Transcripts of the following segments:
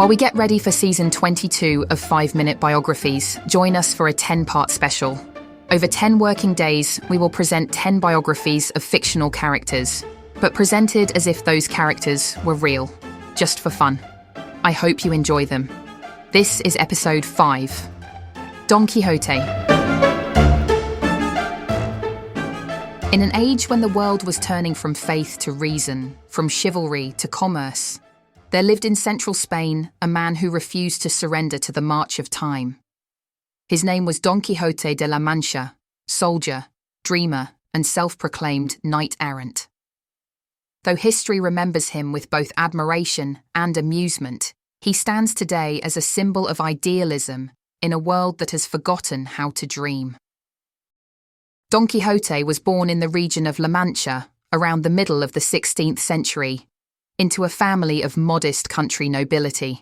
While we get ready for season 22 of 5-Minute Biographies, join us for a 10-part special. Over 10 working days, we will present 10 biographies of fictional characters, but presented as if those characters were real, just for fun. I hope you enjoy them. This is episode 5, Don Quixote. In an age when the world was turning from faith to reason, from chivalry to commerce, there lived in central Spain a man who refused to surrender to the march of time. His name was Don Quixote de la Mancha, soldier, dreamer, and self-proclaimed knight-errant. Though history remembers him with both admiration and amusement, he stands today as a symbol of idealism in a world that has forgotten how to dream. Don Quixote was born in the region of La Mancha around the middle of the 16th century, into a family of modest country nobility.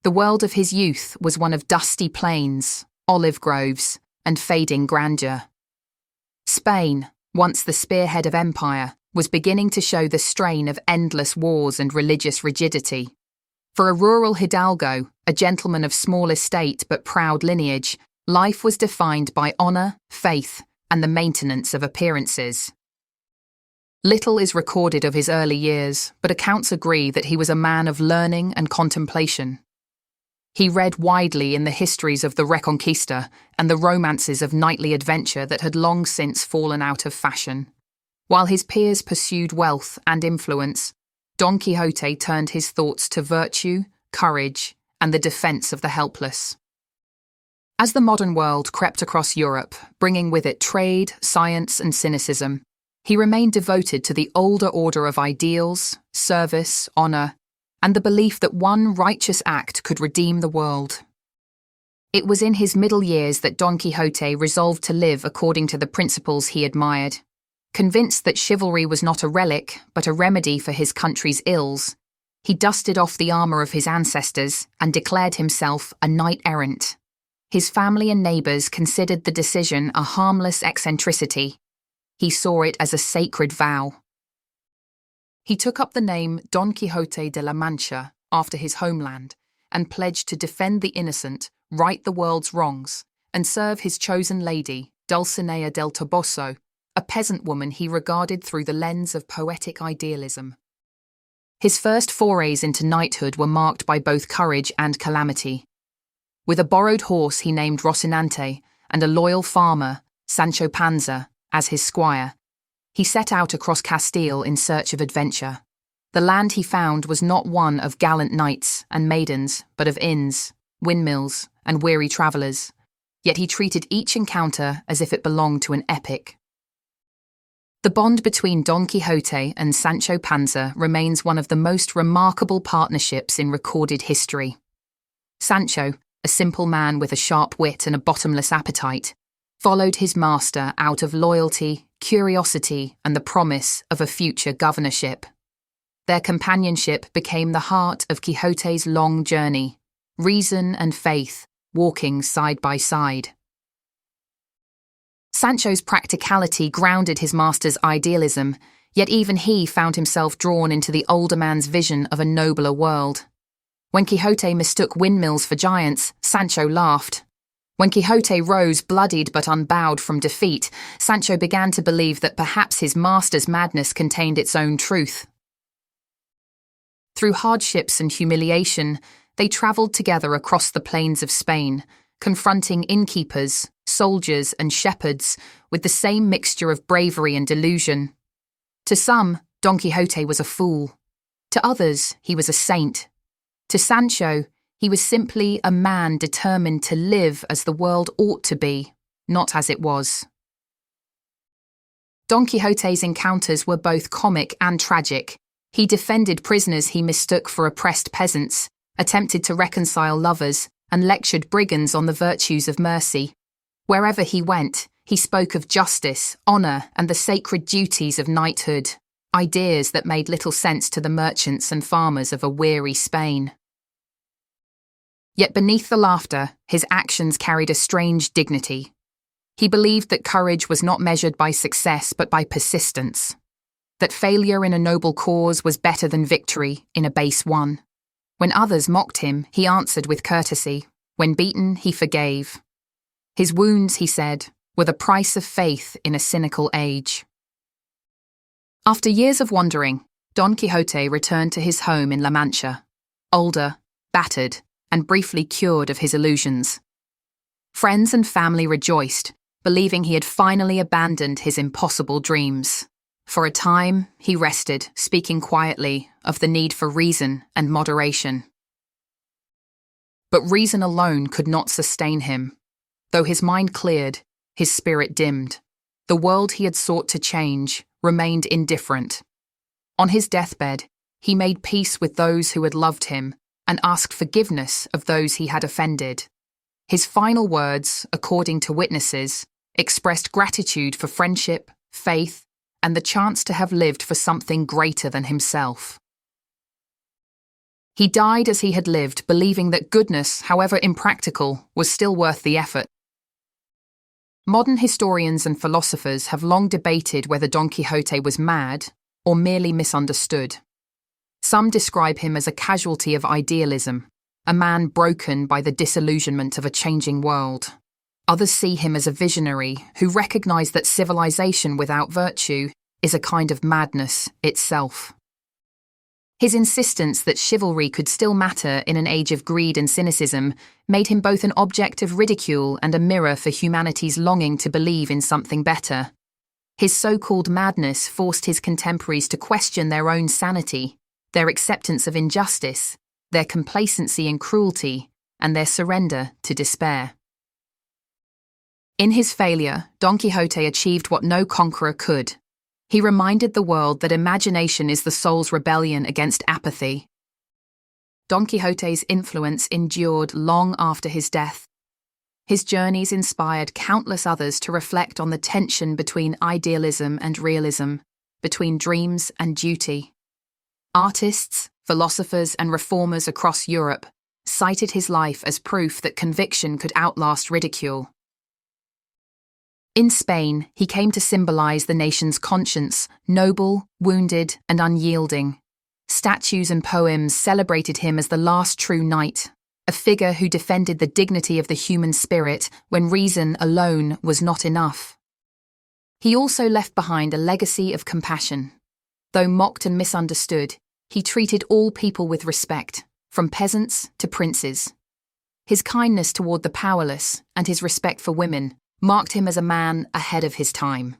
The world of his youth was one of dusty plains, olive groves, and fading grandeur. Spain, once the spearhead of empire, was beginning to show the strain of endless wars and religious rigidity. For a rural hidalgo, a gentleman of small estate but proud lineage, life was defined by honour, faith, and the maintenance of appearances. Little is recorded of his early years, but accounts agree that he was a man of learning and contemplation. He read widely in the histories of the Reconquista and the romances of knightly adventure that had long since fallen out of fashion. While his peers pursued wealth and influence, Don Quixote turned his thoughts to virtue, courage, and the defence of the helpless. As the modern world crept across Europe, bringing with it trade, science, and cynicism, he remained devoted to the older order of ideals, service, honour, and the belief that one righteous act could redeem the world. It was in his middle years that Don Quixote resolved to live according to the principles he admired. Convinced that chivalry was not a relic, but a remedy for his country's ills, he dusted off the armour of his ancestors and declared himself a knight-errant. His family and neighbours considered the decision a harmless eccentricity. He saw it as a sacred vow. He took up the name Don Quixote de la Mancha after his homeland and pledged to defend the innocent, right the world's wrongs, and serve his chosen lady, Dulcinea del Toboso, a peasant woman he regarded through the lens of poetic idealism. His first forays into knighthood were marked by both courage and calamity. With a borrowed horse he named Rocinante and a loyal farmer, Sancho Panza, as his squire, he set out across Castile in search of adventure. The land he found was not one of gallant knights and maidens, but of inns, windmills, and weary travellers, yet he treated each encounter as if it belonged to an epic. The bond between Don Quixote and Sancho Panza remains one of the most remarkable partnerships in recorded history. Sancho, a simple man with a sharp wit and a bottomless appetite, followed his master out of loyalty, curiosity, and the promise of a future governorship. Their companionship became the heart of Quixote's long journey, reason and faith walking side by side. Sancho's practicality grounded his master's idealism, yet even he found himself drawn into the older man's vision of a nobler world. When Quixote mistook windmills for giants, Sancho laughed. When Quixote rose bloodied but unbowed from defeat, Sancho began to believe that perhaps his master's madness contained its own truth. Through hardships and humiliation, they travelled together across the plains of Spain, confronting innkeepers, soldiers, and shepherds with the same mixture of bravery and delusion. To some, Don Quixote was a fool. To others, he was a saint. To Sancho, he was simply a man determined to live as the world ought to be, not as it was. Don Quixote's encounters were both comic and tragic. He defended prisoners he mistook for oppressed peasants, attempted to reconcile lovers, and lectured brigands on the virtues of mercy. Wherever he went, he spoke of justice, honour, and the sacred duties of knighthood, ideas that made little sense to the merchants and farmers of a weary Spain. Yet beneath the laughter, his actions carried a strange dignity. He believed that courage was not measured by success but by persistence, that failure in a noble cause was better than victory in a base one. When others mocked him, he answered with courtesy. When beaten, he forgave. His wounds, he said, were the price of faith in a cynical age. After years of wandering, Don Quixote returned to his home in La Mancha, older, battered, and briefly cured of his illusions. Friends and family rejoiced, believing he had finally abandoned his impossible dreams. For a time, he rested, speaking quietly of the need for reason and moderation. But reason alone could not sustain him. Though his mind cleared, his spirit dimmed. The world he had sought to change remained indifferent. On his deathbed, he made peace with those who had loved him and asked forgiveness of those he had offended. His final words, according to witnesses, expressed gratitude for friendship, faith, and the chance to have lived for something greater than himself. He died as he had lived, believing that goodness, however impractical, was still worth the effort. Modern historians and philosophers have long debated whether Don Quixote was mad or merely misunderstood. Some describe him as a casualty of idealism, a man broken by the disillusionment of a changing world. Others see him as a visionary who recognized that civilization without virtue is a kind of madness itself. His insistence that chivalry could still matter in an age of greed and cynicism made him both an object of ridicule and a mirror for humanity's longing to believe in something better. His so-called madness forced his contemporaries to question their own sanity, their acceptance of injustice, their complacency in cruelty, and their surrender to despair. In his failure, Don Quixote achieved what no conqueror could. He reminded the world that imagination is the soul's rebellion against apathy. Don Quixote's influence endured long after his death. His journeys inspired countless others to reflect on the tension between idealism and realism, between dreams and duty. Artists, philosophers, and reformers across Europe cited his life as proof that conviction could outlast ridicule. In Spain, he came to symbolize the nation's conscience, noble, wounded, and unyielding. Statues and poems celebrated him as the last true knight, a figure who defended the dignity of the human spirit when reason alone was not enough. He also left behind a legacy of compassion. Though mocked and misunderstood, he treated all people with respect, from peasants to princes. His kindness toward the powerless and his respect for women marked him as a man ahead of his time.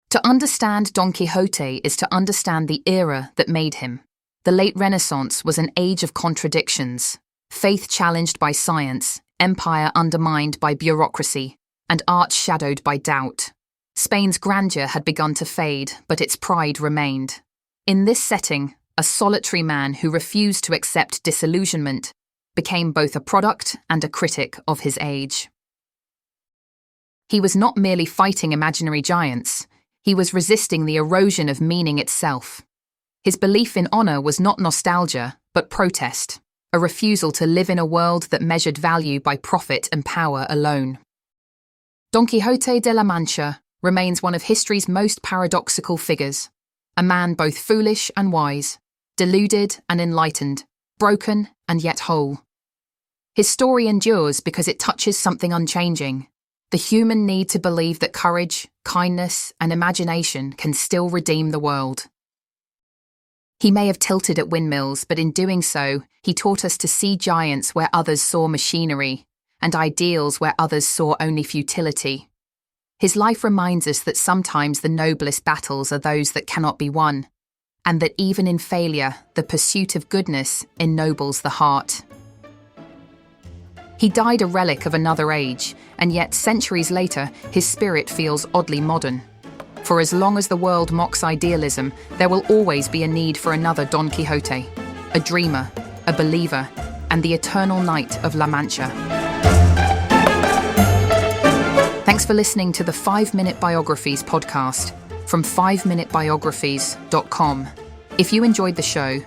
To understand Don Quixote is to understand the era that made him. The late Renaissance was an age of contradictions, faith challenged by science, empire undermined by bureaucracy, and art shadowed by doubt. Spain's grandeur had begun to fade, but its pride remained. In this setting, a solitary man who refused to accept disillusionment became both a product and a critic of his age. He was not merely fighting imaginary giants, he was resisting the erosion of meaning itself. His belief in honor was not nostalgia, but protest, a refusal to live in a world that measured value by profit and power alone. Don Quixote de la Mancha remains one of history's most paradoxical figures, a man both foolish and wise, deluded and enlightened, broken and yet whole. His story endures because it touches something unchanging, the human need to believe that courage, kindness, and imagination can still redeem the world. He may have tilted at windmills, but in doing so, he taught us to see giants where others saw machinery, and ideals where others saw only futility. His life reminds us that sometimes the noblest battles are those that cannot be won, and that even in failure, the pursuit of goodness ennobles the heart. He died a relic of another age, and yet centuries later, his spirit feels oddly modern. For as long as the world mocks idealism, there will always be a need for another Don Quixote, a dreamer, a believer, and the eternal knight of La Mancha. Thanks for listening to the 5-Minute Biographies podcast from 5minutebiographies.com. If you enjoyed the show,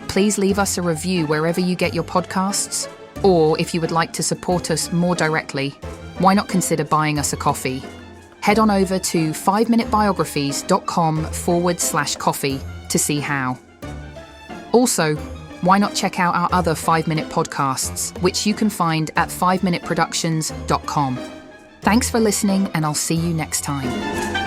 please leave us a review wherever you get your podcasts. Or if you would like to support us more directly, why not consider buying us a coffee? Head on over to 5minutebiographies.com/coffee to see how. Also, why not check out our other 5-minute podcasts, which you can find at 5minuteproductions.com. Thanks for listening, and I'll see you next time.